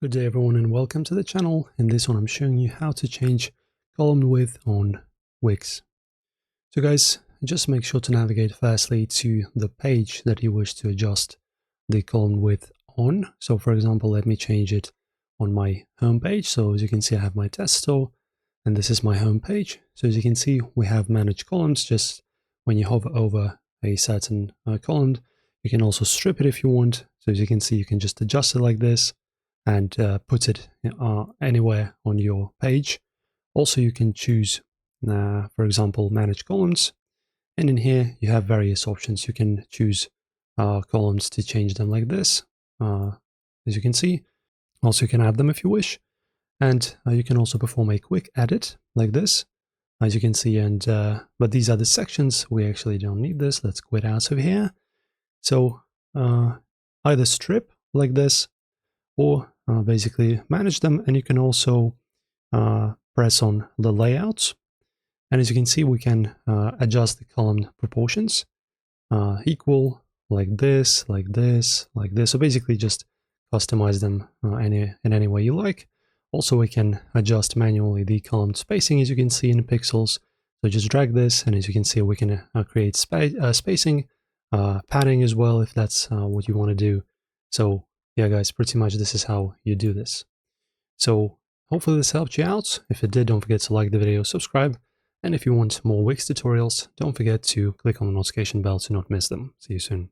Good day everyone and welcome to the channel. In this one I'm showing you how to change column width on Wix. So guys, just make sure to navigate firstly to the page that you wish to adjust the column width on. So for example, let me change it on my home page. So as you can see, I have my test store and this is my home page. So as you can see, we have manage columns. Just when you hover over a certain column, you can also strip it if you want. So as you can see, you can just adjust it like this and put it anywhere on your page. Also, you can choose, for example, manage columns. And in here, you have various options. You can choose columns to change them like this, as you can see. Also, you can add them if you wish. And you can also perform a quick edit like this, as you can see. And but these are the sections. We actually don't need this. Let's quit out of here. So either strip like this, or basically manage them, and you can also press on the layouts, and as you can see we can adjust the column proportions equal like this, like this, like this. So basically just customize them in any way you like. Also we can adjust manually the column spacing, as you can see in pixels. So just drag this, and as you can see we can create spacing, padding as well if that's what you want to do. So yeah guys, pretty much this is how you do this. So hopefully this helped you out. If it did, don't forget to like the video, subscribe, and if you want more Wix tutorials, don't forget to click on the notification bell to not miss them. See you soon.